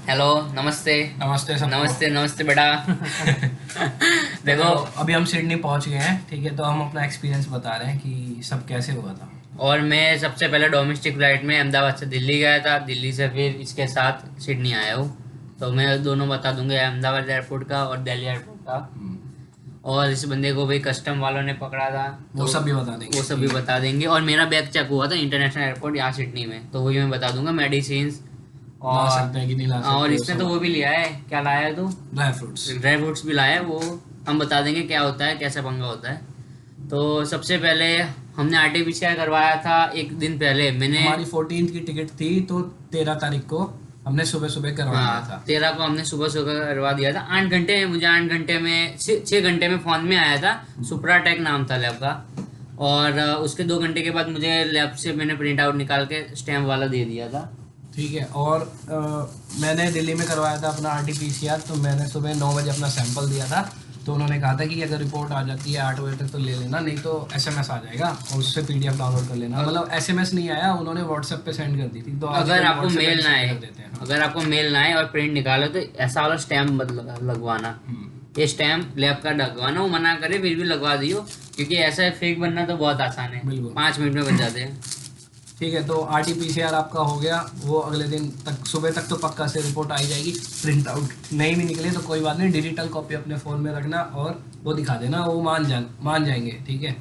Hello. नमस्ते। नमस्ते सबको। नमस्ते नमस्ते बेटा। तो देखो, अभी हम सिडनी पहुंच गए हैं, ठीक है। तो हम अपना एक्सपीरियंस बता रहे हैं कि सब कैसे हुआ था। और मैं सबसे पहले डोमेस्टिक फ्लाइट में अहमदाबाद से दिल्ली गया था, दिल्ली से फिर इसके साथ सिडनी आया हूँ। तो मैं दोनों बता दूंगा, अहमदाबाद एयरपोर्ट का और दिल्ली एयरपोर्ट का। और इस बंदे को भी कस्टम वालों ने पकड़ा था, वो तो सब भी बता वो देंगे, सब भी ठीक है। बता देंगे। और मेरा बैग चेक हुआ था इंटरनेशनल एयरपोर्ट यहाँ सिडनी में, तो वही मैं बता दूंगा, मेडिसिन। ला सकते हैं कि नहीं ला और सकते, वो इसने सब तो वो बता भी लिया देंगे। है, क्या लाया है तू? Dry fruits. ड्राई फ्रूट्स भी लाया है, वो हम बता देंगे क्या होता है, कैसा पंगा होता है। तो सबसे पहले हमने आरटीपीसीआर करवाया था एक दिन पहले मैंने। हमारी 14 की टिकट थी, तो 13 तारीख को हमने सुबह सुबह करवा लिया हाँ, था। 13 को हमने सुबह सुबह करवा दिया था। 8 घंटे में, मुझे 8 घंटे में 6 घंटे में फोन में आया था। सुप्राटेक नाम था लैब का। और उसके 2 घंटे के बाद मुझे लैब से मैंने प्रिंट आउट निकाल के स्टैम्प वाला दे दिया था। ठीक है। और मैंने दिल्ली में करवाया था अपना आरटीपीसीआर, तो मैंने सुबह 9 बजे अपना सैंपल दिया था। तो उन्होंने कहा था कि अगर रिपोर्ट आ जाती है 8 बजे तक तो ले लेना, नहीं तो एसएमएस आ जाएगा और उससे पीडीएफ डाउनलोड कर लेना। मतलब एसएमएस नहीं आया, उन्होंने व्हाट्सएप पे सेंड कर दी थी। तो अगर आजकल आपको व्हाट्सएप पे मेल भी ना सेंड आए, कर देते हैं। हाँ। अगर आपको मेल ना आए और प्रिंट निकालो तो ऐसा वाला स्टैम्प मत लगवाना। ये स्टैम्प लैब का लगवाना, वो मना करे फिर भी लगवा दियो, क्योंकि ऐसा फेक बनना तो बहुत आसान है, बिल्कुल। 5 मिनट में बन जाते हैं। ठीक है। तो आरटीपीसीआर आपका हो गया, वो अगले दिन तक सुबह तक तो पक्का से रिपोर्ट आई जाएगी। प्रिंट आउट नहीं भी निकले तो कोई बात नहीं, डिजिटल कॉपी अपने फ़ोन में रखना और वो दिखा देना, वो मान जाएंगे, ठीक है।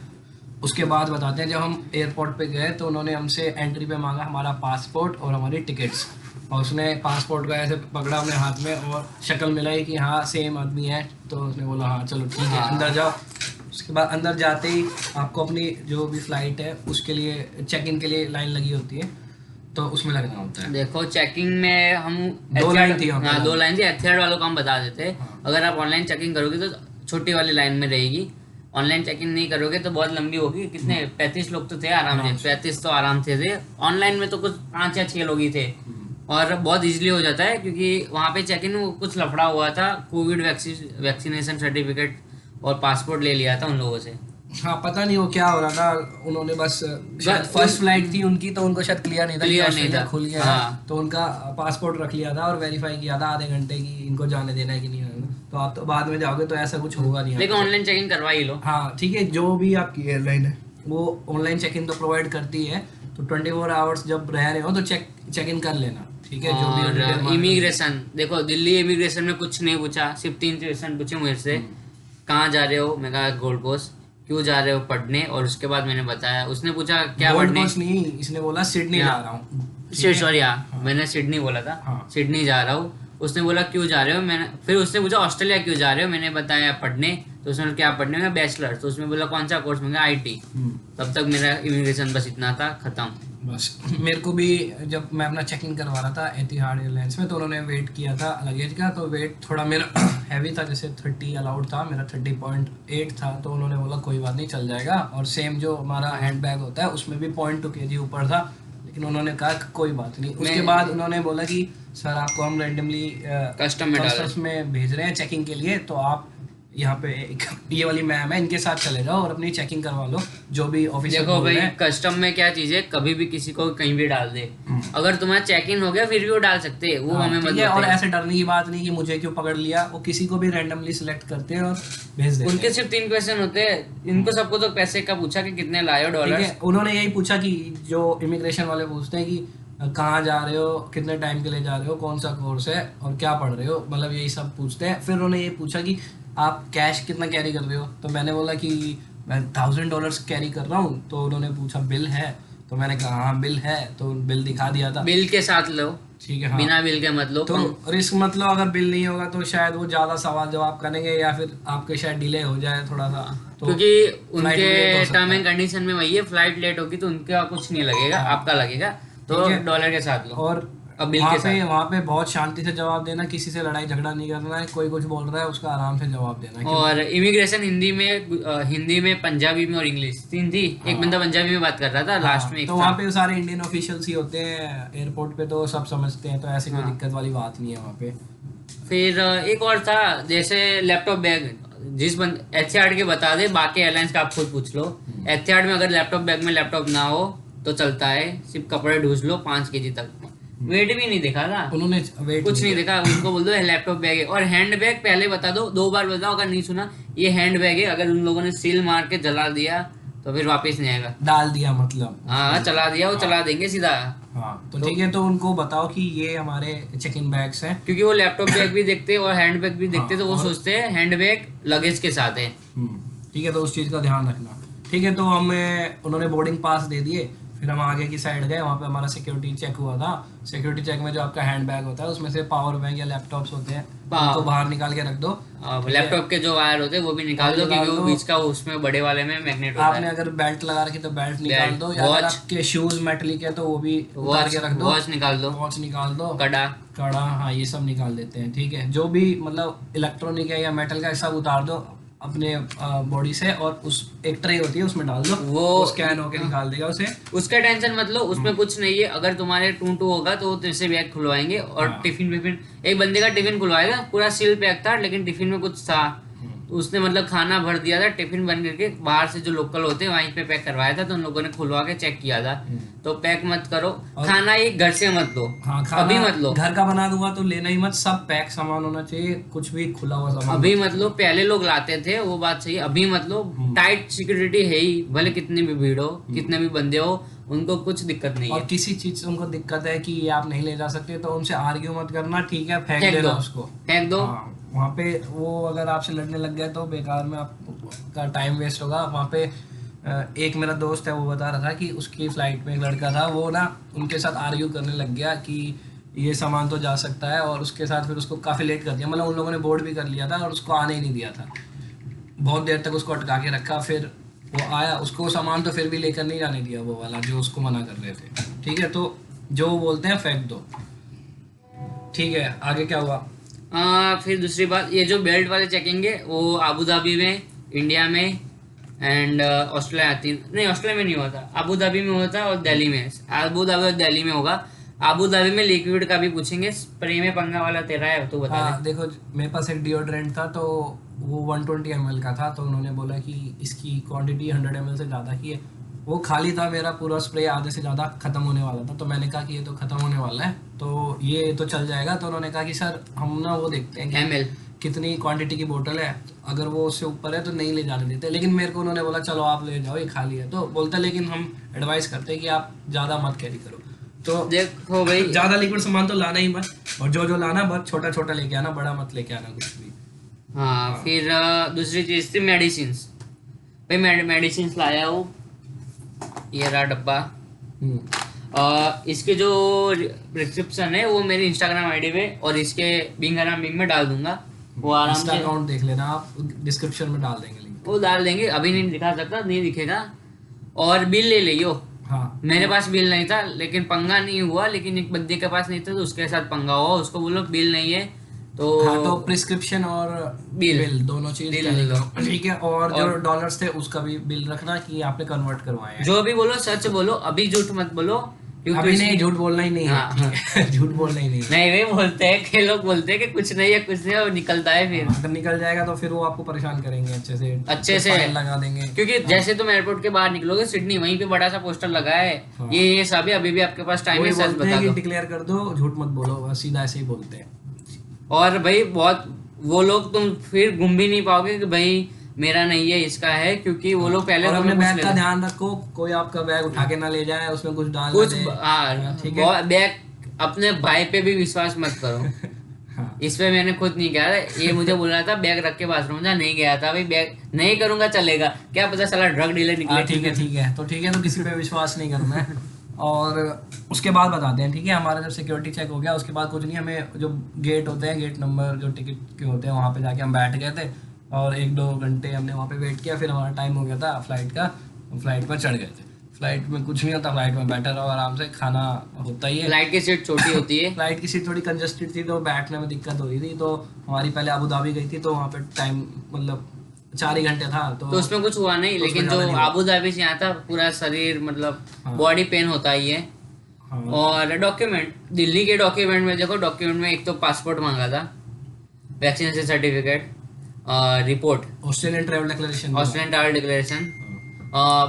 उसके बाद बताते हैं, जब हम एयरपोर्ट पे गए तो उन्होंने हमसे एंट्री पे मांगा हमारा पासपोर्ट और हमारी टिकट्स। और उसने पासपोर्ट को ऐसे पकड़ा अपने हाथ में और शक्ल मिलाई कि हाँ सेम आदमी है। तो उसने बोला हाँ चलो ठीक है, हाँ। अंदर जाओ। उसके बाद अंदर जाते ही आपको अपनी जो भी फ़्लाइट है उसके लिए चेक इन के लिए लाइन लगी होती है, तो उसमें लगना होता है। देखो, चेकिंग में हम 2 लाइन थी वहाँ पे हाँ, दो लाइन। लाइन थी। एथियाड वालों को हम बता देते। हाँ। अगर आप ऑनलाइन चेकिंग करोगे तो छोटी वाली लाइन में रहेगी। ऑनलाइन चेकिंग नहीं करोगे तो बहुत लंबी होगी। कितने 35 लोग तो थे आराम आराम से, से। 35 तो आराम से थे। ऑनलाइन में तो कुछ 5 या 6 लोग ही थे। और बहुत इजीली हो जाता है, क्योंकि वहाँ पे चेक इन कुछ लफड़ा हुआ था। कोविड वैक्सीनेशन सर्टिफिकेट और पासपोर्ट ले लिया था उन लोगों से। हाँ, पता नहीं वो क्या हो रहा था। उन्होंने बस शायद फर्स्ट फ्लाइट थी उनकी, तो उनको शायद क्लियर नहीं था कि क्लियर नहीं ऑस्ट्रेलिया था। खुल गया है। हाँ, तो उनका पासपोर्ट रख लिया था और वेरीफाई किया था आधे घंटे की, इनको जाने देना है कि नहीं आना। तो आप तो बाद में जाओगे तो ऐसा कुछ होगा नहीं लेकिन आपके ऑनलाइन चेकिंग करवा ही लो। साथ। हाँ ठीक है, जो भी आपकी एयरलाइन है वो ऑनलाइन चेक इन तो प्रोवाइड करती है। तो 24 आवर्स जब रह रहे हो तो चेक इन कर लेना, ठीक है। जो भी और डिटेल मांगे इमिग्रेशन, देखो दिल्ली इमिग्रेशन में कुछ नहीं पूछा, सिर्फ 3 क्वेश्चन पूछे मेरे से। कहाँ जा रहे हो? मैं कहा गोल्ड कोस्ट। क्यों जा रहे हो? पढ़ने। और उसके बाद मैंने बताया। उसने पूछा क्या गोल्ड पढ़ने? कोस्ट नहीं, इसने बोला सिडनी जा रहा हूँ, ठीक है। सॉरी, हाँ, हाँ। मैंने सिडनी बोला था। हाँ। सिडनी जा रहा हूँ। उसने बोला क्यों जा रहे हो? मैंने फिर उसने पूछा ऑस्ट्रेलिया क्यों जा रहे हो? मैंने बताया पढ़ने। तो उसने बोला, क्या पढ़ने में? बैचलर। तो उसमें बोला कौन सा कोर्स में? आईटी। तब तक मेरा इमिग्रेशन बस इतना था, खत्म। बस मेरे को भी, जब मैं अपना चेक इन करवा रहा था एतिहाद एयरलाइंस में, तो उन्होंने वेट किया था लगेज का। तो वेट थोड़ा मेरा हैवी था, जैसे 30 अलाउड था, मेरा 30.8 था। तो उन्होंने बोला कोई बात नहीं, चल जाएगा। और सेम जो हमारा हैंड बैग होता है उसमें भी 0.2 kg ऊपर था। लेकिन उन्होंने कहा कि कोई बात नहीं। उसके बाद उन्होंने बोला कि सर आपको हम रैंडमली कस्टम में डाला। कस्टम्स में भेज रहे हैं चेकिंग के लिए, तो आप यहाँ पे एक ये वाली मैम है, इनके साथ चले जाओ और अपनी चेकिंग करवा लो, जो भी ऑफिसर देखो बोल भाई, रहे हैं। कस्टम में क्या चीज है, कभी भी किसी को कहीं भी डाल दे। अगर तुम्हारा चेक इन हो गया फिर भी वो डाल सकते हैं, वो हाँ, हमें मत ठीक है। और बताइए। ऐसे डरने की बात नहीं कि मुझे क्यों पकड़ लिया, वो किसी को भी रैंडमली सिलेक्ट करते हैं और भेज देते उनके हैं। सिर्फ 3 क्वेश्चन होते हैं। इनको सबको तो पैसे का पूछा कि कितने लाए हो ठीक डॉलर। है, उन्होंने यही पूछा कि जो इमिग्रेशन वाले पूछते हैं कि कहाँ जा रहे हो, कितने टाइम के लिए जा रहे हो, कौन सा कोर्स है और क्या पढ़ रहे हो, मतलब यही सब पूछते हैं। फिर उन्होंने ये पूछा कि आप कैश कितना कैरी कर रहे हो। तो मैंने बोला कि मैं $1000 कैरी कर रहा हूँ। तो उन्होंने पूछा बिल है? तो मैंने कहा हाँ बिल है, तो बिल दिखा दिया था। बिल के साथ लो, ठीक है। हाँ। बिना बिल के मत लो। तो रिस्क मत लो, अगर बिल नहीं होगा तो शायद वो ज़्यादा सवाल जवाब करेंगे या फिर आपके शायद डिले हो जाए थोड़ा सा। तो क्योंकि फ्लाइट उनके लेट हो सकता टर्म है। एंड कंडीशन में वही है, फ्लाइट लेट होगी तो उनका कुछ नहीं लगेगा, हाँ। आपका लगेगा। तो ठीक है। डॉलर के साथ लो और और बिल के साथ। वहाँ पे बहुत शांति से जवाब देना, किसी से लड़ाई झगड़ा नहीं करना है। कोई कुछ बोल रहा है उसका आराम से जवाब देना है, और इमिग्रेशन हिंदी में, पंजाबी में और इंग्लिश 3 थी। एक बंदा पंजाबी में बात कर रहा था, लास्ट में एक तो था। वहाँ पे सारे इंडियन ऑफिशियल्स ही होते हैं एयरपोर्ट पे, तो सब समझते हैं। तो ऐसी कोई हाँ। दिक्कत वाली बात नहीं है वहाँ पे। फिर एक और था, जैसे लैपटॉप बैग, जिस बंद एथियाड के बता दे, बाकी एयरलाइंस का आप खुद पूछ लो। एथियाड में अगर लैपटॉप बैग में लैपटॉप ना हो तो चलता है, सिर्फ कपड़े ढूंढ लो 5 kg तक। वेट भी नहीं दिखा था, उन्होंने वेट कुछ नहीं देखा। उनको बोल दो लैपटॉप बैग है। और हैंड बैग पहले बता दो, 2 बार बताओ अगर नहीं सुना, ये हैंड बैग है। अगर उन लोगों ने सील मार के जला दिया तो फिर वापस नहीं आएगा। डाल दिया मतलब, हाँ चला दिया, वो चला देंगे सीधा। हाँ तो ठीक है, तो उनको बताओ कि ये हमारे चेक इन बैग्स हैं। क्योंकि वो लैपटॉप बैग भी देखते हैं और हैंड बैग भी देखते हैं, तो वो और- सोचते हैं हैंड बैग लगेज के साथ है। ठीक है, तो उस चीज़ का ध्यान रखना। ठीक है, तो हमें उन्होंने बोर्डिंग पास दे दिए, फिर हम आगे की साइड गए, वहाँ पे हमारा सिक्योरिटी चेक हुआ था। सिक्योरिटी चेक में जो आपका हैंड बैग होता है उसमें से पावर बैंक या लैपटॉप्स होते हैं, उनको बाहर निकाल के रख दो। लैपटॉप के जो वायर होते हैं वो भी निकाल दो, क्योंकि वो बीच का उसमें बड़े वाले में मैग्नेट होता आपने है। अगर बेल्ट लगा रखी तो बेल्ट निकाल दो, या अगर वॉच, आपके शूज मेटलिक है तो वो भी उतार के रख दो। वॉच निकाल दो, वॉच निकाल दो, कड़ा, कड़ा, हाँ ये सब निकाल देते हैं। ठीक है, जो भी मतलब इलेक्ट्रॉनिक है या मेटल का सब उतार दो अपने बॉडी से, और उस एक ट्रे होती है उसमें डाल दो, वो स्कैन होके निकाल देगा उसे। उसका टेंशन मत लो, उसमें कुछ नहीं है। अगर तुम्हारे टू होगा तो वो तुमसे बैग खुलवाएंगे। और टिफिन विफिन, एक बंदे का टिफिन खुलवाया था, पूरा सील पैक था, लेकिन टिफिन में कुछ था, तो उसने मतलब खाना भर दिया था, टिफिन बन करके बाहर से जो लोकल होते हैं वहीं पे पैक करवाया था, तो उन लोगों ने खुलवा के चेक किया था। तो पैक मत करो, खाना ही घर से मत लो। हाँ, अभी मत लो, घर का बना दूंगा तो लेना ही मत, सब पैक सामान होना चाहिए, कुछ भी खुला हुआ सामान अभी मत लो। पहले लोग लाते थे, वो बात सही है, अभी मत लो। टाइट सिक्योरिटी है ही, भले कितनी भी भीड़ हो, कितने भी बंदे हो, उनको कुछ दिक्कत नहीं और है। किसी चीज से उनको दिक्कत है कि ये आप नहीं ले जा सकते तो उनसे आर्ग्यू मत करना, ठीक है, फेंक फेंक देना दो, उसको, फेंक दो। हाँ, वहाँ पे वो अगर आपसे लड़ने लग गए तो बेकार में आपका टाइम वेस्ट होगा वहाँ पे। एक मेरा दोस्त है, वो बता रहा था कि उसकी फ्लाइट में एक लड़का था, वो ना उनके साथ आर्ग्यू करने लग गया कि ये सामान तो जा सकता है, और उसके साथ फिर उसको काफ़ी लेट कर दिया, मतलब उन लोगों ने बोर्ड भी कर लिया था और उसको आने ही नहीं दिया था, बहुत देर तक उसको अटका के रखा। फिर वो आया, उसको सामान तो फिर भी लेकर नहीं जाने दिया वो वाला जो उसको मना कर रहे थे। ठीक है, तो जो बोलते हैं फेंक दो। ठीक है, आगे क्या हुआ? फिर दूसरी बात, ये जो बेल्ट वाले चेकिंग है वो अबू धाबी में, इंडिया में एंड ऑस्ट्रेलिया आती, नहीं ऑस्ट्रेलिया में नहीं होता, अबू धाबी में होता और दिल्ली में। अबू धाबी और दिल्ली में होगा। अबू धाबी में लिक्विड का भी पूछेंगे, स्प्रे में पंगा वाला तेरा है तो बता दे। देखो, मेरे पास एक डिओड्रेंट था, तो वो 120 ml का था, तो उन्होंने बोला कि इसकी क्वांटिटी 100 ml से ज़्यादा की है। वो खाली था, मेरा पूरा स्प्रे आधे से ज़्यादा ख़त्म होने वाला था, तो मैंने कहा कि ये तो ख़त्म होने वाला है, तो ये तो चल जाएगा। तो उन्होंने कहा कि सर हम ना वो देखते हैं कि ML कितनी क्वांटिटी की बोतल है, अगर वो उससे ऊपर है तो नहीं ले जाने देते। लेकिन मेरे को उन्होंने बोला चलो आप ले जाओ, ये खाली है। तो बोलता लेकिन हम एडवाइस करते हैं कि आप ज़्यादा मत कैरी करो। तो देखो भाई, ज़्यादा लिक्विड सामान तो लाना ही मत, और जो लाना बहुत छोटा छोटा लेके आना, बड़ा मत लेके आना कुछ भी। हाँ फिर दूसरी चीज थी मेडिसिन। भाई मेडिसिन लाया हूँ, ये रहा डब्बा। इसके जो प्रिस्क्रिप्शन है वो मेरी इंस्टाग्राम आईडी पे और इसके बिंग में डाल दूंगा, वो आराम से अकाउंट देख लेना आप, डिस्क्रिप्शन में डाल देंगे लिंक। वो डाल देंगे। अभी नहीं दिखा सकता, नहीं दिखेगा। और बिल ले लियो। हाँ, मेरे पास बिल नहीं था, लेकिन पंगा नहीं हुआ, लेकिन एक बंदे के पास नहीं था तो उसके साथ पंगा हुआ। उसको बोलो बिल नहीं है तो हाँ, तो प्रिस्क्रिप्शन और बिल दोनों चीज बिल कैरी ले लो। करो, ठीक है। और जो डॉलर्स थे उसका भी बिल रखना कि आपने कन्वर्ट करवाए हैं। जो भी बोलो सच बोलो, अभी झूठ मत बोलो, क्योंकि अभी नहीं, झूठ बोलना ही नहीं है, हाँ, ठीक है? झूठ बोलना ही नहीं है। नहीं वे बोलते हैं कि लोग बोलते हैं कि कुछ नहीं है कुछ नहीं है, और निकलता है फिर। अगर निकल जाएगा तो फिर वो आपको परेशान करेंगे अच्छे से फाइन लगा देंगे। क्योंकि जैसे तुम एयरपोर्ट के बाहर निकलोगे सिडनी, वहीं पे बड़ा सा पोस्टर लगा है, ये सब है, अभी भी आपके पास टाइम है, वही सच बोलते बता हैं कि दो। डिक्लेयर कर दो, झूठ मत बोलो, बस सीधा ऐसे ही बोलते हैं। और भाई बहुत वो लोग, तुम फिर घूम भी नहीं पाओगे कि भाई मेरा नहीं है इसका है, क्योंकि वो लोग पहले और अपने तुम्हें पूछ बैग का लेते हैं। ध्यान रखो, कोई आपका बैग उठा के ना ले जाए, उसमें कुछ डाल कुछ दे। हाँ, ठीक है। बैग अपने भाई पे भी विश्वास मत करो। हाँ, इस पे मैंने खुद नहीं किया था, ये मुझे बोल रहा था बैग रख के बाथरूम जा, नहीं गया था भाई। बैग नहीं करूंगा चलेगा, क्या पता साला ड्रग डीलर निकले। ठीक है, ठीक है, तो ठीक है, तो किसी पे विश्वास नहीं करना है। और उसके बाद बताते हैं, ठीक है। हमारा जब सिक्योरिटी चेक हो गया उसके बाद कुछ नहीं, हमें जो गेट होते हैं, गेट नंबर जो टिकट के होते हैं, वहाँ पे जाके हम बैठ गए थे और 1-2 घंटे हमने वहाँ पे वेट किया। फिर हमारा टाइम हो गया था फ्लाइट का, फ्लाइट पर चढ़ गए थे। फ्लाइट में कुछ नहीं होता, फ्लाइट में बैठे रहो आराम से, खाना होता ही है। फ्लाइट की सीट छोटी होती है, फ्लाइट की सीट थोड़ी कंजस्टेड थी तो बैठने में दिक्कत हो रही थी। तो हमारी पहले अबू धाबी गई थी, तो वहाँ पे टाइम मतलब 4 ही घंटे था, तो उसमें कुछ हुआ नहीं। तो लेकिन उसमें जो ज़्यादा नहीं अबू धाबी से यहाँ था, पूरा शरीर मतलब हाँ। बॉडी पेन होता ही है। हाँ। और डॉक्यूमेंट, दिल्ली के डॉक्यूमेंट में देखो, डॉक्यूमेंट में एक तो पासपोर्ट मांगा था, vaccination certificate, report, Australian travel declaration, Australian travel declaration,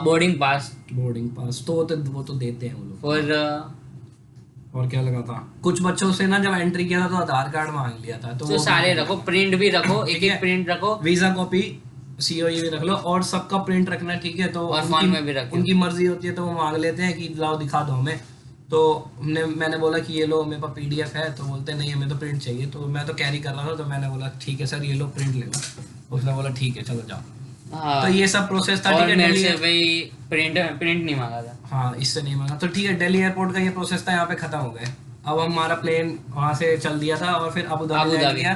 boarding pass, boarding pass, तो वो तो देते हैं वो लोग। और और क्या लगा था, कुछ बच्चों से ना जब एंट्री किया था तो आधार कार्ड मांग लिया था, तो तो वो सारे रखो, प्रिंट भी रखो, एक ठीक है। एक प्रिंट रखो, वीजा कॉपी, सीओई भी रख लो, और सबका प्रिंट रखना, ठीक है। तो और फोन में भी रखो। उनकी मर्जी होती है तो वो मांग लेते हैं कि लाओ दिखा दो हमें। तो मैंने बोला कि ये लो मेरे पास पीडीएफ है, तो बोलते नहीं हमें तो प्रिंट चाहिए। तो मैं तो कैरी कर रहा था, तो मैंने बोला ठीक है सर ये लो प्रिंट ले लो। उसने बोला ठीक है चलो जाओ। हाँ, तो ये सब प्रोसेस था, और ठीक है। मेरे दिल्ली, से भाई प्रिंट नहीं मांगा था। हाँ इससे नहीं मांगा, तो ठीक है। दिल्ली एयरपोर्ट का ये प्रोसेस था, यहाँ पे खत्म हो गए। अब हमारा प्लेन वहां से चल दिया था और फिर Abu Abu Dhabi land Dhabi, किया।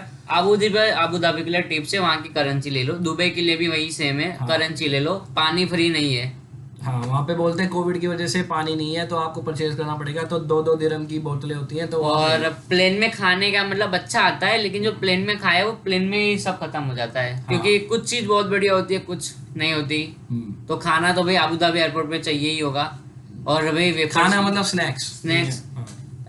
अबू धाबी के लिए टिप्स है, वहाँ की करेंसी ले लो। दुबई के लिए भी वही सेम है, हाँ। करेंसी ले लो। पानी फ्री नहीं है। हाँ वहाँ पे बोलते हैं कोविड की वजह से पानी नहीं है, तो आपको परचेज करना पड़ेगा। तो 2-2 दिरहम की बोतलें होती हैं, तो वहाँ और प्लेन में खाने का मतलब अच्छा आता है, लेकिन जो प्लेन में खाए वो प्लेन में ही सब खत्म हो जाता है, क्योंकि कुछ चीज बहुत बढ़िया होती है, कुछ नहीं होती। तो खाना तो भाई अबू धाबी एयरपोर्ट पे चाहिए ही होगा। और भाई वेफर्स, खाना मतलब स्नैक्स। स्नैक्स,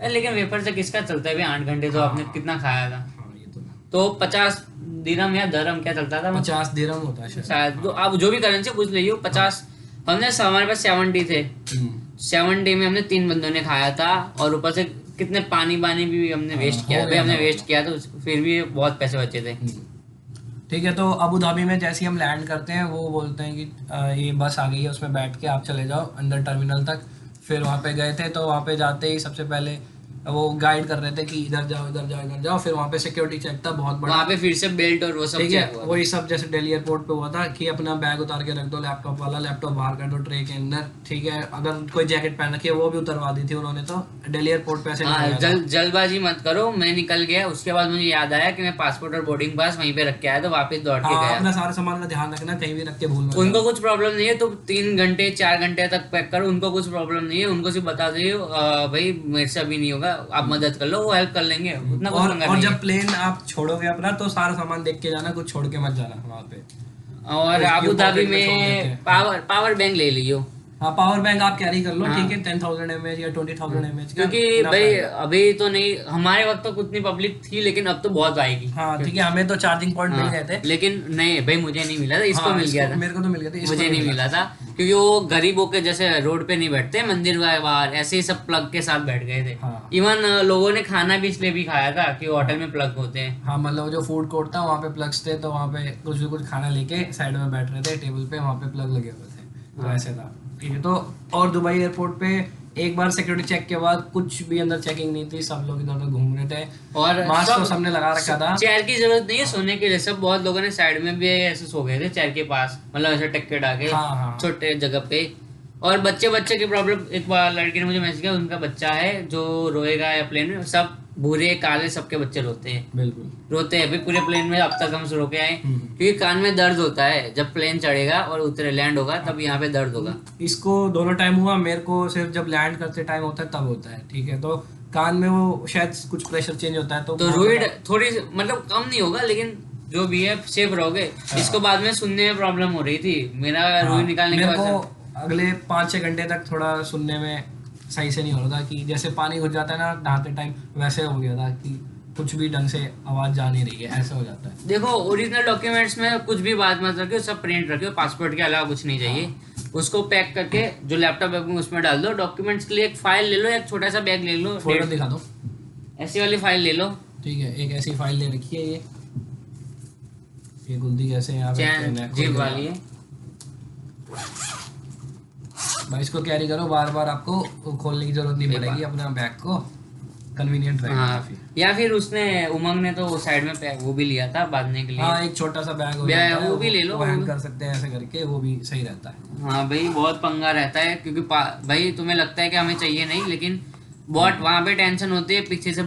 लेकिन वेफर से किसका चलता है भाई 8 घंटे, तो आपने कितना खाया था? हाँ ये तो तो 50 दिरहम या दरम क्या चलता था 50 दिरहम होता है शायद। शायद। तो आप जो भी करेंसी पूछ लीजिए 50। हमने हमारे पास 70 थे, 70 में हमने 3 बंदों ने खाया था, और ऊपर से कितने पानी भी हमने वेस्ट किया हो भाई, गया हमने था। वेस्ट किया, तो फिर भी बहुत पैसे बचे थे। ठीक है। तो अबू धाबी में जैसे ही हम लैंड करते हैं, वो बोलते हैं कि ये बस आ गई है, उसमें बैठ के आप चले जाओ अंदर टर्मिनल तक। फिर वहाँ पे गए थे, तो वहाँ पे जाते ही सबसे पहले वो गाइड कर रहे थे कि इधर जाओ इधर जाओ इधर जाओ। फिर वहाँ पे सिक्योरिटी चेक था बहुत बड़ा, वहाँ पे फिर से बेल्ट और वो सब ठीक है। चेक हुआ था। वही सब जैसे दिल्ली एयरपोर्ट पे हुआ था कि अपना बैग उतार के रख दो, लैपटॉप वाला लैपटॉप बाहर कर दो ट्रे के अंदर, ठीक है। अगर कोई जैकेट पहन रखी है वो भी उतरवा दी थी उन्होंने। तो दिल्ली एयरपोर्ट पे ऐसे नहीं हाँ, किया था। जल्दबाजी मत करो। मैं निकल गया, उसके बाद मुझे याद आया कि मैं पासपोर्ट और बोर्डिंग पास वहीं पे रख के आया, तो वापस दौड़ के हाँ गया। अपना सारा सामान का ध्यान रखना, कहीं भी रख के भूल मत उनको जाना। कुछ प्रॉब्लम नहीं है, तो 3 घंटे 4 घंटे तक पैक करो, उनको कुछ प्रॉब्लम नहीं है। उनको सिर्फ बता दो भाई मेरे से अभी नहीं होगा, आप मदद कर लो, वो हेल्प कर लेंगे, उतना कुछ पंगा और नहीं जब है। प्लेन आप छोड़ोगे अपना, तो सारा सामान देख के जाना, कुछ छोड़ के मत जाना वहाँ पे। और तो अबू ये धाबी पॉकेट में छोड़ देते में हैं। पावर बैंक ले लियो। हाँ पावर बैंक आप कैरी कर लो, हाँ। ठीक है। 10,000 mAh या 20,000 mAh का क्योंकि enough भाई रहेगा। अभी तो नहीं, हमारे वक्त तो उतनी पब्लिक थी, लेकिन अब तो बहुत आएगी। हाँ ठीक है, हमें तो चार्जिंग पॉइंट मिल हाँ, गए थे। लेकिन नहीं भाई मुझे नहीं मिला था, इसको हाँ, मिल गया था। मेरे को तो मिल गया था, इसको मुझे नहीं मिला था, क्योंकि वो गरीबों के जैसे रोड पे नहीं बैठते, मंदिर के बाहर ऐसे ही सब प्लग के साथ बैठ गए थे। हाँ। इवन लोगों ने खाना भी इसलिए भी खाया था कि होटल में प्लग होते हैं। हाँ मतलब जो फूड कोर्ट था वहाँ पे प्लग्स थे, तो वहाँ पे कुछ खाना लेके साइड में बैठ रहे थे टेबल पे, वहाँ पे प्लग लगे हुए थे, तो ऐसे था, ठीक है। तो और दुबई एयरपोर्ट पे एक बार सिक्योरिटी चेक के बाद कुछ भी अंदर चेकिंग नहीं थी, सब लोग इधर उधर घूम रहे थे, और मास्क तो सबने लगा रखा था। चेयर की जरूरत नहीं है सोने के लिए, सब बहुत लोगों ने साइड में भी ऐसे सो गए थे चेयर के पास, मतलब ऐसे टक्के डाके हाँ, हाँ। छोटे जगह पे। और बच्चे की प्रॉब्लम, एक बार लड़की ने मुझे मैसेज किया, उनका बच्चा है जो रोएगा या प्लेन में, सब भूरे काले सबके बच्चे रोते हैं, बिल्कुल रोते हैं भाई पूरे प्लेन में। अब तक हम सो के आए, हम्म। क्योंकि कान में दर्द होता है जब प्लेन चढ़ेगा और उतरे लैंड होगा, तब यहाँ पे दर्द होगा। इसको दोनों टाइम हुआ, मेरे को सिर्फ जब लैंड करते टाइम होता है तब होता है, ठीक है। तो कान में वो शायद कुछ प्रेशर चेंज होता है, तो तो रोइड थोड़ी मतलब कम नहीं होगा, लेकिन जो भी है सेफ रहोगे। इसको बाद में सुनने में प्रॉब्लम हो रही थी, मेरा रुई निकालने के मेरे बाद को अगले 5-6 घंटे तक थोड़ा सुनने में सही से नहीं हो रहा था, कि जैसे पानी घुस जाता है ना नहाते टाइम, वैसे हो गया था कि कुछ भी ढंग से आवाज जा नहीं रही है, ऐसा हो जाता है। देखो ओरिजिनल डॉक्यूमेंट्स में कुछ भी बात मत रखियो, सब प्रिंट रखियो, पासपोर्ट के अलावा कुछ नहीं चाहिए। उसको पैक करके जो लैपटॉप है उसमें डाल दो। डॉक्यूमेंट्स के लिए एक फाइल ले लो, एक छोटा सा बैग ले लो, फोल्डर दिखा दो, ऐसी वाली फाइल ले लो, ठीक है। एक ऐसी फाइल ले रखी है, ये गुलदी कैसे यहाँ पे चैन है, जिप वाली है। भाई इसको कैरी करो, बार बार आपको खोलने की जरूरत नहीं पड़ेगी अपना बैग को, कन्वीनियंट रहेगा हाँ, काफी। या फिर उसने उमंग ने तो साइड में पैक वो भी लिया था बांधने के लिए। हाँ एक छोटा सा बैग हो बैग, जाता है, वो भी ले लो, वो हैंग कर सकते हैं ऐसे करके, वो भी सही रहता है। हाँ भाई बहुत पंगा रहता है, क्योंकि भाई तुम्हें लगता है कि हमें चाहिए नहीं, लेकिन बहुत वहाँ पे टेंशन होती है, पीछे से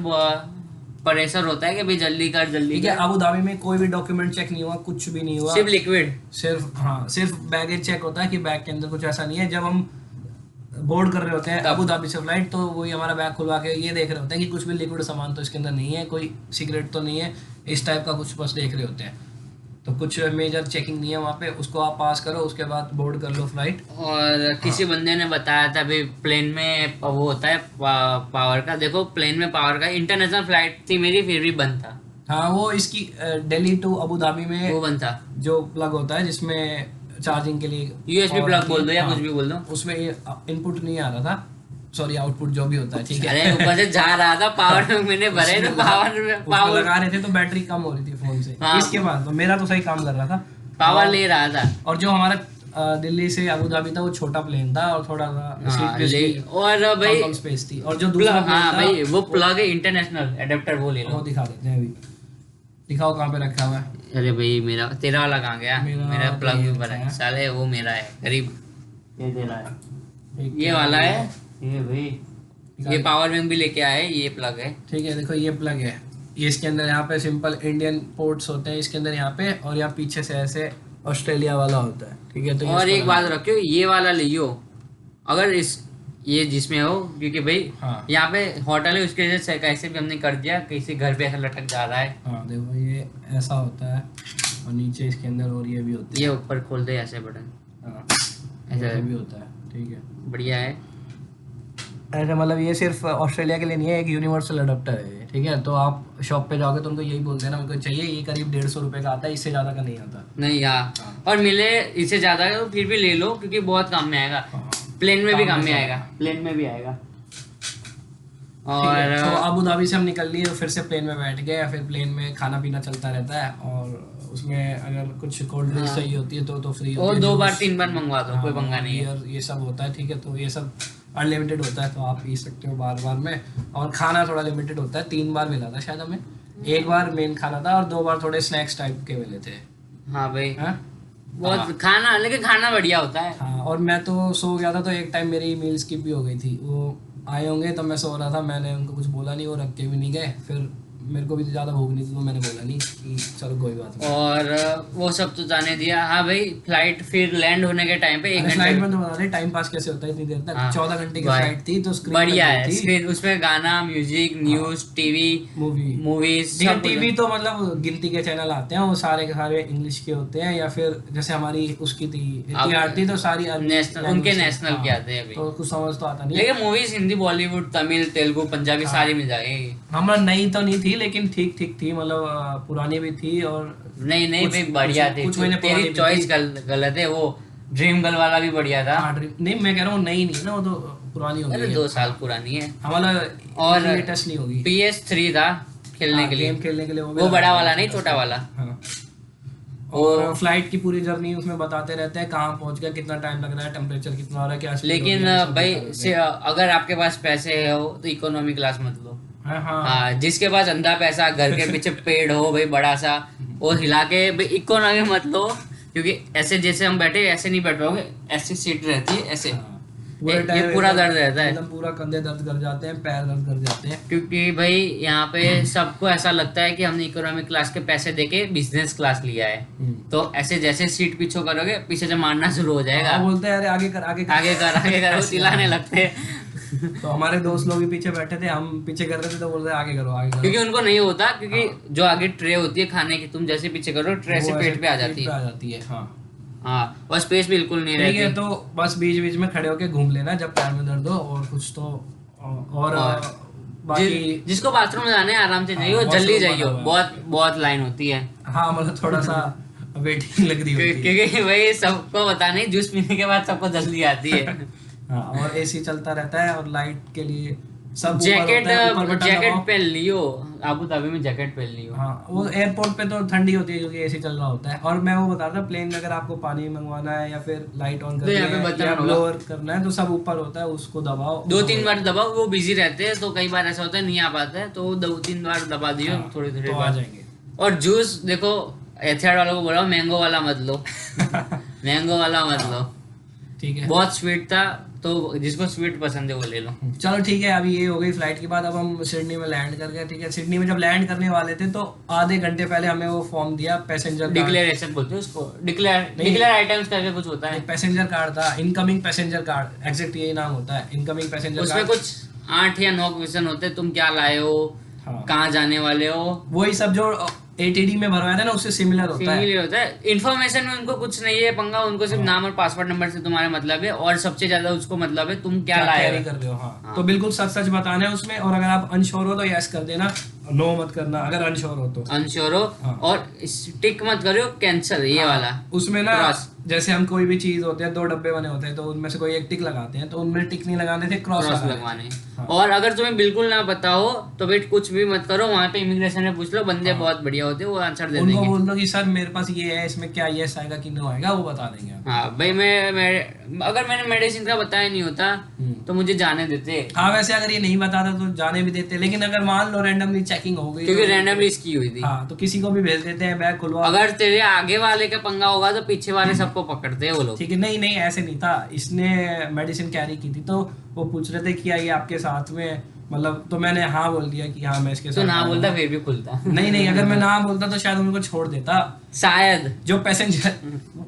प्रेशर होता है कि भाई जल्दी कर जल्दी ठीक है। कर। अबू धाबी में कोई भी डॉक्यूमेंट चेक नहीं हुआ, कुछ भी नहीं हुआ, सिर्फ लिक्विड। सिर्फ बैगेज चेक होता है कि बैग के अंदर कुछ ऐसा नहीं है। जब हम बोर्ड कर रहे होते हैं अबू धाबी से फ्लाइट, तो वही हमारा बैग खुलवा के ये देख रहे होते हैं कि कुछ भी लिक्विड सामान तो इसके अंदर नहीं है, कोई सिगरेट तो नहीं है, इस टाइप का कुछ बस देख रहे होते हैं। तो कुछ मेजर चेकिंग नहीं है वहाँ पे, उसको आप पास करो, उसके बाद बोर्ड कर लो फ्लाइट। और किसी बंदे ने बताया था भाई प्लेन में वो होता है पावर का। देखो प्लेन में पावर का, इंटरनेशनल फ्लाइट थी मेरी, फिर भी बंद था। हाँ वो इसकी दिल्ली टू अबू धाबी में वो बंद था। जो प्लग होता है जिसमें चार्जिंग के लिए यूएसबी और प्लग बोल दो या हाँ, कुछ भी बोल दो, उसमें इनपुट नहीं आ रहा था, सॉरी आउटपुट जो भी होता है, ठीक है। अरे ऊपर से जा रहा था पावर बैंक मैंने भरे तो उसमें पावर लगा रहे थे तो बैटरी कम हो रही थी फोन से, हाँ। इसके बाद तो मेरा तो सही काम कर रहा था, पावर ले रहा था। और जो हमारा दिल्ली से अबू धाबी था वो छोटा प्लेन था और थोड़ा सा हाँ, सीट ले और भाई कम स्पेस थी, और जो दूसरा हाँ plane था, भाई वो प्लग है इंटरनेशनल एडेप्टर, वो ले वो लो। दिखा देते हैं अभी, दिखाओ कहाँ पे रखा हुआ है। अरे भाई मेरा तेरा वाला कहाँ गया? मेरा तो प्लग ये ऊपर रखा है है। साले, वो मेरा है करीब, ये तेरा है, एक ये वाला है ये भाई, दिखा ये दे। पावर बैंक भी लेके आए, ये प्लग है। ठीक है, देखो ये प्लग है, ये इसके अंदर यहाँ पे सिंपल इंडियन पोर्ट्स होते हैं इसके अंदर यहाँ पे, और यहाँ पीछे से ऐसे ऑस्ट्रेलिया वाला होता है, ठीक है। तो ये और इसको एक बात रखियो, ये वाला लियो अगर इस ये जिसमें हो, क्योंकि भाई हाँ। यहाँ पे होटल है उसके जैसे कैसे भी हमने कर दिया, किसी घर पे ऐसा लटक जा रहा है। हाँ देखो ये ऐसा होता है, और नीचे इसके अंदर और ये भी होती ये ऊपर खोल दे ऐसे बटन, है, हाँ ऐसा ये भी होता है, ठीक है। बढ़िया है। ऐसा मतलब ये सिर्फ ऑस्ट्रेलिया के लिए नहीं है, एक यूनिवर्सल अडोप्टर है ये, ठीक है। तो आप शॉप पे जाओगे तो उनको यही बोलते हैं ना, उनको चाहिए, ये करीब 150 रुपये का आता है, इससे ज़्यादा का नहीं आता। नहीं यार, और मिले इससे ज्यादा तो फिर भी ले लो, क्योंकि बहुत काम में आएगा, हाँ। प्लेन में भी काम में में आएगा, प्लेन में भी आएगा। ठीक है, तो और अबू धाबी से हम निकल लिए, तो फिर से प्लेन में बैठ गए, फिर प्लेन में खाना पीना चलता रहता है, और उसमें अगर कुछ कोल्ड ड्रिंक्स हाँ। चाहिए होती है तो फ्री और 2 बार 3 बार मंगवा दो, कोई पंगा नहीं है। ये सब होता है, ठीक है। तो ये सब अनलिमिटेड होता है, तो आप पी सकते हो बार बार में, और खाना थोड़ा लिमिटेड होता है, 3 बार मिला था शायद हमें, 1 बार मेन खाना था और 2 बार थोड़े स्नैक्स टाइप के मिले थे। हाँ भाई हाँ बहुत खाना, लेकिन खाना बढ़िया होता है। हाँ, और मैं तो सो गया था, तो एक टाइम मेरी मील स्किप भी हो गई थी, वो आए होंगे तो मैं सो रहा था, मैंने उनको कुछ बोला नहीं, वो रख के भी नहीं गए, फिर मेरे को भी ज़्यादा भूख नहीं थी तो मैंने बोला नहीं कि चलो कोई बात नहीं। और वो सब तो जाने दिया। हाँ भाई फ्लाइट फिर लैंड होने के टाइम पे 1 घंटे फ्लाइट में तो बता रहे टाइम पास कैसे होता है इतनी देर तक, हाँ, 14 घंटे की भाई, फ्लाइट थी, तो स्क्रीन बढ़िया लगी है थी, स्क्रीन, उसमें गाना, music, news, TV, movie movies, ठीक है। टीवी तो मतलब गिनती के चैनल आते हैं, वो सारे के सारे इंग्लिश के होते हैं, या फिर जैसे हमारी उसकी थी इतिहास थी तो सारी नेशनल, उनके नेशनल के आते हैं अभी। तो कुछ समझ तो आता नहीं, लेकिन मूवीज हिंदी, बॉलीवुड, तमिल, तेलुगु, पंजाबी सारी मिल जाएगी। हमारा नई तो नहीं थी लेकिन ठीक ठीक थी, मतलब पुरानी भी थी, और नहीं नहीं कुछ- भाई बढ़िया कुछ- थी, कुछ महीने पुरानी तेरी भी चॉइस थी। गलत है। वो ड्रीम गर्ल वाला भी बढ़िया था। नहीं मैं कह रहा हूँ नई नहीं है ना, वो तो पुरानी हो अरे गई है, 2 साल पुरानी है। हमारा और लेटेस्ट नहीं होगी। PS3 था खेलने के लिए, गेम खेलने के लिए भी वो लगा बड़ा था, वाला नहीं, छोटा वाला। हाँ। और फ्लाइट की पूरी जर्नी उसमें बताते रहते हैं, कहाँ पहुंच गया, कितना टाइम लग रहा है, टेम्परेचर कितना हो रहा है, क्या speed लेकिन हो रही है, सब भाई बता देते हैं। अगर आपके पास पैसे हो तो इकोनॉमी क्लास मत लो। हाँ हाँ हाँ, जिसके पास अंधा पैसा, घर के पीछे पेड़ हो भाई बड़ा सा, वो हिला के भाई इकोनॉमी मत लो, क्योंकि ऐसे जैसे हम बैठे ऐसे नहीं बैठ पाओगे, ऐसी सीट रहती है ऐसे, हाँ। पूरे ये टाइम पूरा एकदम- दर्द रहता है। एकदम पूरा कंधे दर्द कर जाते हैं, पैर दर्द कर जाते हैं। क्योंकि भाई यहाँ पे सबको ऐसा लगता है कि हमने इकोनॉमिक क्लास के पैसे देके बिजनेस क्लास लिया है, तो ऐसे जैसे सीट पीछे करोगे पीछे से मारना शुरू हो जाएगा, हाँ, बोलते हैं अरे आगे कर आगे कर। आगे कर वो चिल्लाने लगते हैं। तो हमारे दोस्त लोग भी पीछे बैठे थे, हम पीछे कर रहे थे तो बोल रहे आगे करो आगे करो। क्योंकि उनको नहीं होता, क्योंकि जो आगे ट्रे होती है खाने की, तुम जैसे पीछे करो ट्रे से वो पेट ऐसे पे आ जाती है। आ जाती है, हाँ हाँ, और स्पेस बिल्कुल नहीं ठीक है। रहती। तो बस बीच बीच में खड़े होके घूम लेना जब पैर में दर्द हो, और कुछ तो और बाकी जिसको बाथरूम जाना है आराम से जाइयो, हाँ, जल्दी washroom जाइयो, बना हुआ है। बहुत बहुत लाइन होती है। हाँ मतलब थोड़ा सा वेटिंग लग रही होती है। क्योंकि भाई सबको पता नहीं, जूस पीने के बाद सबको जल्दी आती है। हाँ, और एसी चलता रहता है, और लाइट के लिए सब ऊपर जैकेट होता है, ऊपर बटन जैकेट दबाओ। पहन लियो, अबू धाबी में जैकेट पहन लियो। हाँ, वो एयरपोर्ट पे तो ठंडी होती है क्योंकि एसी चल रहा होता है। और मैं वो बता रहा था, प्लेन में अगर आपको पानी मंगवाना है या फिर लाइट ऑन तो करनी यहाँ पे है बटन या होगा। ब्लोअर करना है, तो सब ऊपर होता है, उसको दबाओ 2-3 बार दबाओ, वो बिजी रहते हैं, तो कई बार ऐसा होता है नहीं आ पाता है, तो 2-3 बार दबा दियो, हाँ, थोड़ी थोड़ी तो आ बार। जाएंगे। और जूस देखो, एथियाड वालों को बोला मैंगो वाला मत लो, मैंगो वाला मत लो, ठीक है, बहुत स्वीट था, तो जिसको स्वीट पसंद है वो ले लो। चलो ठीक है। अभी ये हो गई फ्लाइट की बात, अब हम सिडनी में लैंड कर गए। ठीक है, सिडनी में जब लैंड करने वाले थे तो आधे घंटे पहले हमें वो फॉर्म दिया, पैसेंजर डिक्लेरेशन बोलते हैं उसको, डिक्लेयर आइटम्स करके कुछ होता है, पैसेंजर कार्ड था, इनकमिंग पैसेंजर कार्ड, एग्जैक्ट यही नाम होता है, इनकमिंग पैसेंजर उसमें कार्ड। कुछ 8 या 9 क्वेश्चन होते हैं, तुम क्या लाए हो, हाँ। कहाँ जाने वाले हो, वही सब जो ATD में भरवाया था ना, उससे सिमिलर होता है। सिमिलर होता है। इन्फॉर्मेशन में उनको कुछ नहीं है पंगा, उनको सिर्फ नाम और पासपोर्ट नंबर से तुम्हारा मतलब है, और सबसे ज्यादा उसको मतलब है तुम क्या लाए कैरी हो। कर रहे हो। हाँ। हाँ। तो बिल्कुल सच सच बताना है उसमें, और अगर आप अनश्योर हो तो यस कर देना, नो मत करना अगर अनश्योर हो तो। अनश्योर हो। हाँ। और टिक मत करो कैंसिल, ये वाला। उसमें ना क्रॉस। जैसे हम कोई भी चीज होते हैं 2 डब्बे बने होते हैं तो उनमें से कोई एक टिक लगाते हैं, तो उनमें टिक नहीं लगाने थे, क्रॉस क्रॉस लगाने लगवाने। थे। हाँ। और अगर तुम्हें बिल्कुल ना पता हो तो भाई कुछ भी मत करो, वहां पे इमिग्रेशन में पूछ लो, बंदे हाँ। बहुत बढ़िया होते हैं, वो आंसर दे उनको देंगे। बोल दो कि सर मेरे पास ये है, इसमें क्या यस आएगा कि नो आएगा, वो बता देंगे आपको। हाँ भाई, मैं अगर मैंने मेडिसिन का बताया नहीं होता तो मुझे जाने देते। हाँ वैसे अगर ये नहीं बताता तो जाने भी देते, लेकिन अगर मान लो रैंडमली चेकिंग हो गई क्योंकि तो रैंडमली इसकी हुई थी। हाँ तो किसी को भी भेज देते हैं, बैग खुलवा। अगर तेरे आगे वाले का पंगा होगा तो पीछे वाले सबको पकड़ते हैं वो लोग। ठीक है, नहीं नहीं ऐसे नहीं था, इसने मेडिसिन कैरी की थी तो वो पूछ रहे थे कि ये आपके साथ में, मतलब तो मैंने हाँ बोल दिया कि हाँ मैं इसके तो साथ ना आया बोलता हूँ। फिर भी खुलता। नहीं नहीं, अगर मैं ना बोलता तो शायद उनको छोड़ देता। शायद। जो पैसेंजर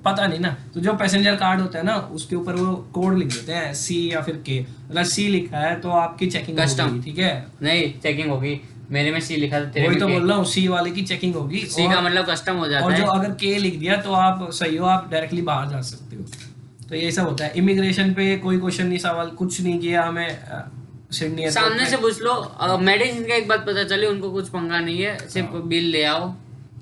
पता नहीं ना, तो जो पैसेंजर कार्ड होता है ना उसके ऊपर वो कोड लिख देते हैं सी या फिर के, अगर सी लिखा है तो आपकी चेकिंग Custom। होगी, ठीक है। नहीं, चेकिंग होगी। मेरे में सी लिखा था, तेरे वही में तो के। बोल रहा हूँ, सी वाले की चेकिंग होगी। सी का मतलब कस्टम हो जाता और है। जो अगर के लिख दिया तो आप सही हो, आप डायरेक्टली बाहर जा सकते हो। तो ये सब होता है इमिग्रेशन पे। कोई क्वेश्चन नहीं, सवाल कुछ नहीं किया हमें सिडनी एयरपोर्ट सामने में। से पूछ लो। मेडिसिन का एक बात पता चली, उनको कुछ पंगा नहीं है, सिर्फ बिल ले आओ।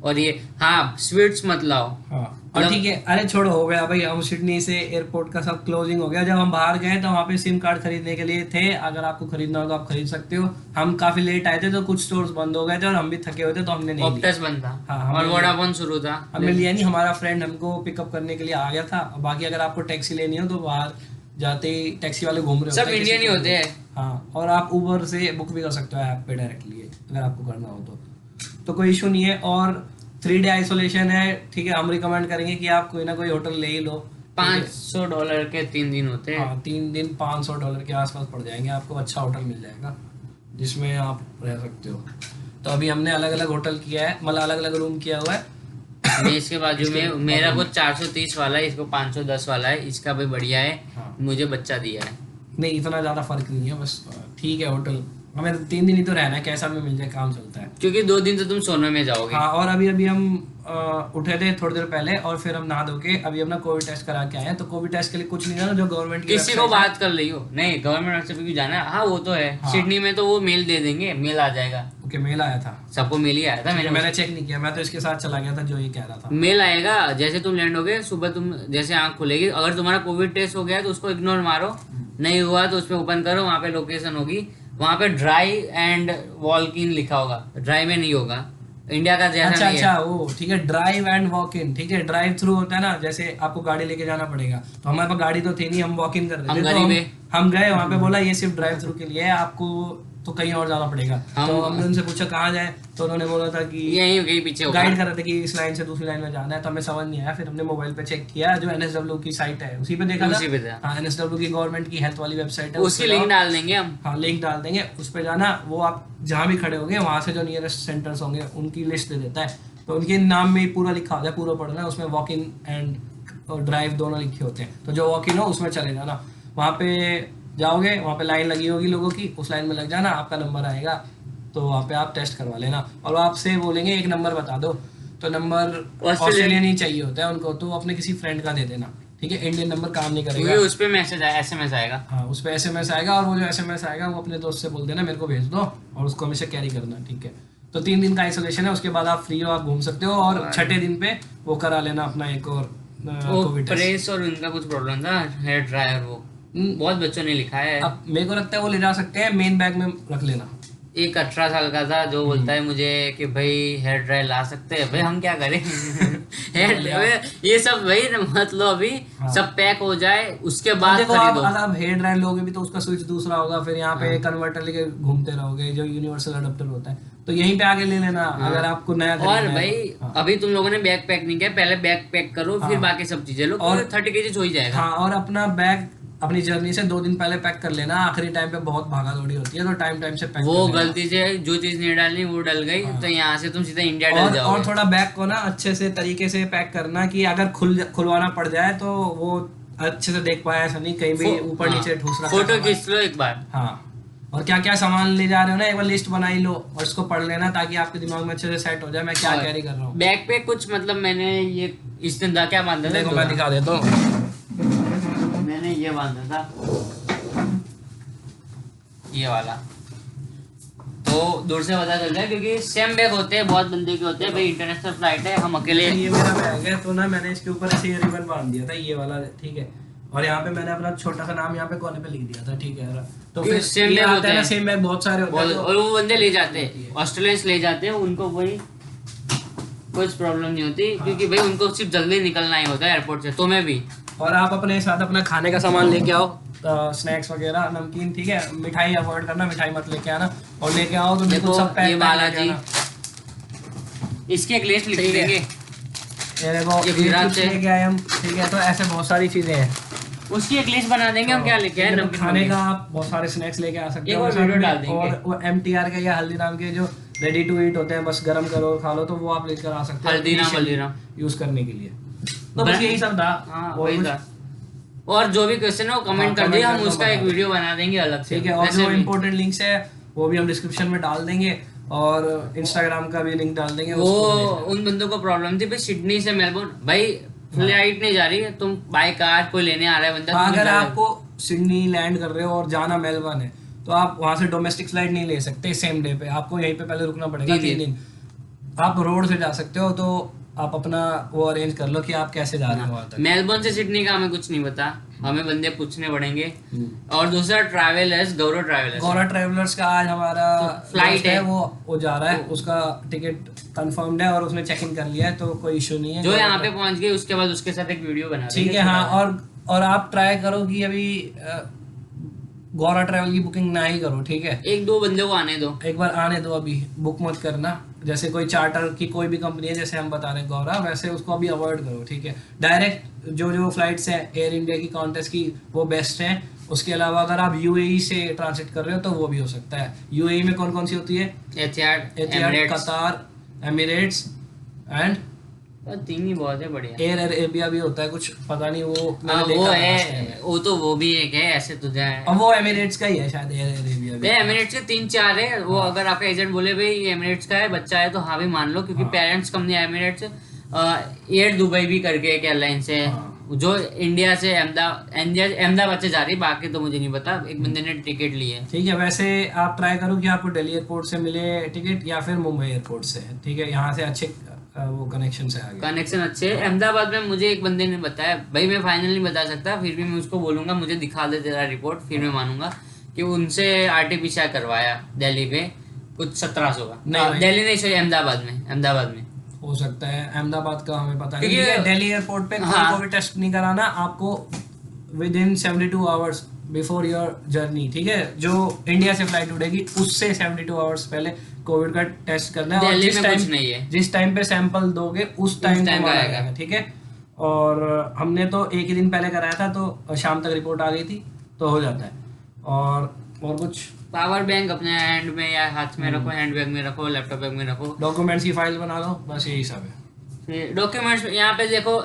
और ये हाँ, स्वीट्स मत लाओ। हाँ और ठीक है, अरे छोड़ो हो गया भाई, हम सिडनी से एयरपोर्ट का सब क्लोजिंग हो गया। जब हम बाहर गए तो वहाँ पे सिम कार्ड खरीदने के लिए थे, अगर आपको खरीदना हो तो आप खरीद सकते हो। हम काफी लेट आए थे तो कुछ स्टोर्स बंद हो गए थे और हम भी थके हुए थे तो हमने नहीं लिया। ऑप्टस बंद था। हाँ, हमने और लिया। वोडाफोन शुरू था। हमने लिया नहीं, हमारा फ्रेंड हमको पिकअप करने के लिए आ गया था। और बाकी अगर आपको टैक्सी लेनी हो तो बाहर जाते ही टैक्सी वाले घूम रहे सब होते हैं, इंडियन ही किसी को होते हैं। हाँ, और आप उबर से बुक भी कर सकते हो ऐप पे डायरेक्टली, अगर आपको करना हो तो कोई इशू नहीं है। और 3 डे आइसोलेशन है, ठीक है। हम रिकमेंड करेंगे कि आप कोई ना कोई होटल ले ही लो। $500 के 3 दिन होते हैं। हाँ 3 दिन $500 के आसपास पड़ जाएंगे आपको, अच्छा होटल मिल जाएगा जिसमें आप रह सकते हो। तो अभी हमने अलग अलग होटल किया है, मतलब अलग अलग रूम किया हुआ है। मैं इसके बाजू में, मेरा कुछ 430 वाला है, इसको 510 वाला है, इसका भी बढ़िया है। हाँ। मुझे बच्चा दिया है। नहीं इतना ज़्यादा फर्क नहीं है, बस ठीक है। होटल हमें 3 दिन ही तो रहना है, कैसा भी मिल जाए काम चलता है। क्योंकि 2 दिन तो तुम सोने में जाओगे। हाँ और अभी हम उठे थे थोड़ी देर पहले और फिर हम नहा धो के अभी अपना कोविड टेस्ट करा के आए हैं। तो कोविड टेस्ट के लिए कुछ नहीं जाना, जो गवर्नमेंट की किसी को बात कर रही हो नहीं, गवर्नमेंट वेबसाइट पे भी जाना है। हाँ वो तो है। हाँ। सिडनी में तो वो मेल दे देंगे, मेल आ जाएगा। ओके, मेल आया था, सबको मेल ही आया था। मैंने चेक नहीं किया, मैं तो इसके साथ चला गया था जो ये कह रहा था। मेल आएगा जैसे तुम लैंड होगे, सुबह तुम जैसे आंख खुलेगी, अगर तुम्हारा कोविड टेस्ट हो गया तो उसको इग्नोर मारो, नहीं हुआ तो उस पर ओपन करो, वहाँ पे लोकेशन होगी, वहाँ पे ड्राई एंड वॉक इन लिखा होगा। ड्राई में नहीं होगा, इंडिया का जैसा अच्छा नहीं अच्छा, है। वो ठीक है, ड्राइव एंड वॉक इन, ठीक है। ड्राइव थ्रू होता है ना, जैसे आपको गाड़ी लेके जाना पड़ेगा, तो हमारे पास गाड़ी तो थी नहीं, हम वॉक इन कर रहे हम थे। गरीब तो है। हम गए वहाँ पे, बोला ये सिर्फ ड्राइव थ्रू के लिए है, आपको तो कहीं और जाना पड़ेगा। तो हमने उनसे पूछा कहाँ जाए, तो उन्होंने बोला था कि यहीं पीछे होगा। गाइड कर रहे थे कि इस लाइन से दूसरी लाइन में जाना है। तो हमें समझ नहीं आया, फिर हमने मोबाइल पे चेक किया, जो NSW की साइट है उसी पे देखा उसी पे था। हाँ, NSW की गवर्नमेंट की हेल्थ वाली वेबसाइट है, उसकी लिंक डाल देंगे हम। हाँ लिंक डाल देंगे, उस पे जाना। वो आप जहाँ भी खड़े होंगे वहाँ से जो नियरेस्ट सेंटर्स होंगे उनकी लिस्ट दे देता है। तो उनके नाम में ही पूरा लिखा होता है, पूरा पढ़ना है, उसमें वॉक इन एंड ड्राइव दोनों लिखे होते हैं। तो जो वॉक इन हो उसमें चले जाना, वहाँ पे जाओगे, वहाँ पे लाइन लगी होगी लोगों की, उस लाइन में लग जाना, आपका नंबर आएगा तो वहाँ पे आप टेस्ट करवा लेना। और आपसे बोलेंगे एक नंबर बता दो, तो नंबर ऑस्ट्रेलियन ही चाहिए होता है उनको, तो अपने किसी फ्रेंड का दे देना, ठीक है। इंडियन नंबर काम नहीं करेगा, उस पे मैसेज आया, SMS आएगा। हाँ उस पे SMS आएगा, और वो जो SMS आएगा वो अपने दोस्त से बोल देना मेरे को भेज दो, और उसको हमेशा कैरी करना, ठीक है। तो 3 दिन का आइसोलेशन है, उसके बाद आप फ्री हो, आप घूम सकते हो। और 6ठे दिन पे वो करा लेना अपना एक और कोविड टेस्ट। प्रेस और उनका कुछ प्रॉब्लम था, हेयर ड्रायर, वो बहुत बच्चों ने लिखा है। अब मेरे को लगता है वो ले जा सकते हैं, मेन बैग में रख लेना। एक 18 साल का था जो बोलता है मुझे कि भाई हेयर ड्रायर ला सकते हैं। भाई हम क्या करें? हेयर ये सब भाई मत लो अभी, सब पैक हो जाए उसके बाद देखो आप, खरीदो। अगर आप हेयर ड्रायर लोगे भी तो उसका स्विच दूसरा होगा, फिर यहाँ पे कन्वर्टर लेके घूमते रहोगे, जो यूनिवर्सल अडेप्टर होता है, तो यहीं पे आगे ले लेना अगर आपको नया खरीदना और है भाई तो। हाँ। अभी तुम लोगों ने बैग पैक नहीं किया, पहले बैग पैक करो, फिर बाकी सब चीजें लो, और 30 kg हो ही जाएगा। हाँ, और अपना बैग अपनी जर्नी से 2 दिन पहले पैक कर लेना, आखिरी टाइम पे बहुत भागा दौड़ी होती है, तो टाइम से पैक वो कर लेना। गलती से जो चीज नहीं डालनी वो डल गई, तो यहाँ से तुम सीधा इंडिया डल और जाओगे। थोड़ा बैग को ना अच्छे से तरीके से पैक करना कि अगर खुलवाना पड़ जाए तो वो अच्छे से देख पाए, ऐसा नहीं कहीं भी ऊपर नीचे ठूस रखा। फोटो खींच लो एक बार। हाँ, और क्या क्या सामान ले जा रहे हो ना, एक बार लिस्ट बनाई लो और इसको पढ़ लेना, ताकि आपके दिमाग में अच्छे से सेट हो जाए मैं क्या कैरी कर रहा हूँ। बैग पे कुछ मतलब मैंने ये इसने क्या बांधा था, देखो मैं दिखा देता हूँ। मैंने ये बांधा था, ये वाला। तो वो दूर से पता चलता है, क्योंकि सेम बैग होते हैं, बहुत बंदे के होते हैं भाई, इंटरनेशनल फ्लाइट है, हम अकेले। ये मेरा बैग है, तो ना मैंने इसके ऊपर ऐसे रिबन बांध दिया था ये वाला, ठीक है, और यहाँ पे मैंने अपना छोटा सा नाम यहाँ पे कोने पे लिख दिया था, ठीक है। तो फिर सेम ये बैग आता होते है ना, हैं, सेम बैग बहुत सारे होते हैं, और वो बंदे ले जाते हैं, ऑस्ट्रेलियंस ले जाते हैं, उनको कोई कुछ प्रॉब्लम नहीं होती, क्योंकि भाई उनको सिर्फ जल्दी निकलना ही होता है एयरपोर्ट से, तुम्हें भी। और आप अपने साथ अपना खाने का सामान लेके आओ, स्नैक्स वगैरह, नमकीन, ठीक है, मिठाई अवॉइड करना, मिठाई मत लेके आना, और लेके आओ तो बिल्कुल सब पैक ये बालाजी, इसकी एक लिस्ट लिख देंगे, ये देखो ये गुजरात से लेके आए हम, ठीक है। तो ऐसे बहुत सारी चीजें हैं, उसकी एक लिस्ट बना देंगे हम क्या लेके आए, नमकीन खाने का आप बहुत सारे स्नैक्स लेके आ सकते एक हो और वीडियो डाल देंगे। और वो MTR के या हल्दीराम के जो रेडी टू ईट होते हैं, बस गरम करो खा लो, तो वो आप लेकर आ सकते हो हल्दीराम यूज करने के लिए। तो बस यही सब था। हाँ, वही था। और जो भी क्वेश्चन है वो कमेंट कर दिए, हम उसका एक वीडियो बना देंगे अलग से, ठीक है। और जो इम्पोर्टेंट लिंक्स है वो भी हम डिस्क्रिप्शन में डाल देंगे, और इंस्टाग्राम का भी लिंक डाल देंगे। वो उन बंदों को प्रॉब्लम थी भाई, सिडनी से मेलबोर्न, भाई फ्लाइट नहीं जा रही है, तुम बाय कार कोई लेने आ रहा है बंदा, अगर आपको सिडनी लैंड कर रहे हो और जाना मेलबर्न है, तो आप वहां से डोमेस्टिक फ्लाइट नहीं ले सकते सेम डे पे, आपको यहीं पे पहले रुकना पड़ेगा 3 दिन। आप रोड से जा सकते हो, तो आप अपना वो अरेंज कर लो कि आप कैसे जा रहे हो वहां तक। मेलबोर्न से सिडनी का हमें कुछ नहीं पता, हमें बंदे पूछने पड़ेंगे। और दूसरा ट्रैवलर्स, गौरव ट्रैवलर्स का आज हमारा फ्लाइट है, वो जा रहा है, उसका टिकट कंफर्म्ड है और उसने चेक इन कर लिया है, तो कोई इशू नहीं है। जो यहाँ पे पहुंच गए उसके बाद उसके साथ एक वीडियो बना, ठीक है। हाँ, और आप ट्राई करो कि अभी गौरव ट्रैवल की बुकिंग ना ही करो, ठीक है। 1-2 बंदे को आने दो, एक बार आने दो, अभी बुक मत करना। जैसे कोई चार्टर की कोई भी कंपनी है, जैसे हम बता रहे हैं गौरव, वैसे उसको अभी अवॉइड करो, ठीक है। डायरेक्ट जो फ्लाइट्स हैं एयर इंडिया की, कॉन्टेस्ट की, वो बेस्ट हैं। उसके अलावा अगर आप UAE से ट्रांसिट कर रहे हो तो वो भी हो सकता है। UAE में कौन कौन सी होती है? एतिहाद, कतार, एमिरेट्स एंड 3 ही बहुत है, बढ़िया। एयर अरेबिया भी होता है कुछ, पता नहीं वो वो है, वो भी एक है, ऐसे तो है। और वो एमिरेट्स का ही है शायद, एयर अरेबिया भी। एमिरेट्स के 3-4 है वो। अगर आपका एजेंट बोले भाई एमिरेट्स का है, बच्चा है, तो हाँ भी मान लो, क्योंकि parents company Emirates. Air Dubai भी करके एक एयरलाइंस है, जो इंडिया से अहमदाबाद से जा रही है, बाकी तो मुझे नहीं पता, एक बंदे ने टिकट ली है। ठीक है। वैसे आप ट्राई करो कि आपको दिल्ली एयरपोर्ट से मिले टिकट, या फिर मुंबई एयरपोर्ट से, ठीक है। यहाँ से अच्छे वो कनेक्शन से आगे कनेक्शन अच्छे है। अहमदाबाद में मुझे एक बंदे ने बताया, भाई मैं फाइनल नहीं बता सकता, फिर भी मैं उसको बोलूंगा मुझे दिखा दे तेरा रिपोर्ट, फिर मैं मानूंगा कि उनसे RT-PCR करवाया दिल्ली पे कुछ 1700 का। दिल्ली नहीं, सॉरी, अहमदाबाद में हो सकता है। अहमदाबाद का हमें पता नहीं, क्योंकि है दिल्ली एयरपोर्ट पे कोई टेस्ट नहीं कराना आपको, with in 72 hours before your journey, ठीक है। जो इंडिया से फ्लाइट उड़ेगी उससे 72 आवर्स पहले कोविड का टेस्ट करना है, और जिस टाइम पे सैंपल दोगे उस टाइम आएगा, ठीक है। और हमने तो एक ही दिन पहले कराया था, तो शाम तक रिपोर्ट आ गई थी, तो हो जाता है। और कुछ पावर बैंक अपने हैंड में या हाथ में रखो, हैंड बैग में रखो, लैपटॉप बैग में रखो, डॉक्यूमेंट्स की फाइल बना लो, बस यही सब है। डॉक्यूमेंट्स यहाँ पे देखो,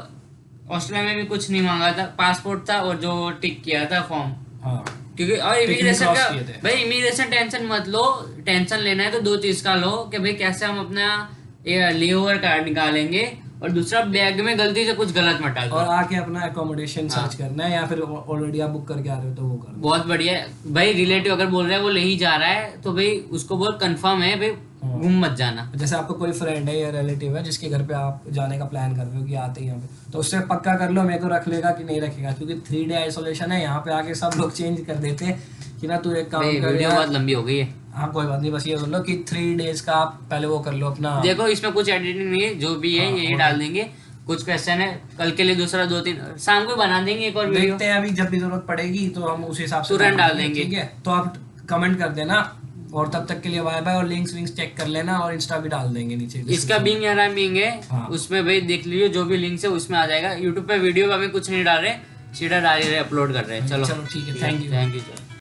ऑस्ट्रेलिया में भी कुछ नहीं मांगा था, पासपोर्ट था और जो टिक किया था फॉर्म। हाँ, क्योंकि और इमिग्रेशन का भाई, इमिग्रेशन टेंशन मत लो, टेंशन लेना है तो 2 चीज का लो, कि भाई कैसे हम अपना लेओवर कार्ड निकालेंगे, और दूसरा बैग में गलती से कुछ गलत मत डाल, और आके अपना अकोमोडेशन सर्च करना है, या फिर ऑलरेडी आप बुक करके आ रहे हो तो वो करना। बहुत बढ़िया है भाई। रिलेटिव अगर बोल रहा है वो ले ही जा रहा है, तो भाई उसको बहुत कंफर्म है भाई, घूम मत जाना। जैसे आपको कोई फ्रेंड है या रिलेटिव है जिसके घर पे आप जाने का प्लान कर रहे हो कि आते हैं यहाँ पे, तो उससे पक्का कर लो मेरे को रख लेगा कि नहीं रखेगा, क्योंकि 3 डे आइसोलेशन है। यहाँ पे आके सब लोग चेंज कर देते हैं कि ना तू एक काम कर, वीडियो बहुत लंबी हो गई है। हाँ कोई बात नहीं, बस ये बोल लो कि 3 डेज का आप पहले वो कर लो अपना। देखो इसमें कुछ एडिटिंग नहीं है, जो भी है यही डाल देंगे। कुछ क्वेश्चन है कल के लिए, दूसरा 2-3 शाम को बना देंगे एक और वीडियो, देखते हैं अभी, जब भी जरूरत पड़ेगी तो हम उस हिसाब से तुरंत डाल देंगे, ठीक है। तो आप कमेंट कर देना, और तब तक के लिए बाय बाय। और लिंक्स चेक कर लेना, और इंस्टा भी डाल देंगे नीचे। इसका बिंग है, उसमें भाई देख लीजिए, जो भी लिंक्स है उसमें आ जाएगा। यूट्यूब पे वीडियो अभी कुछ नहीं डाल रहे, सीधा डाल रहे, अपलोड कर रहे हैं। चलो ठीक है, थैंक यू।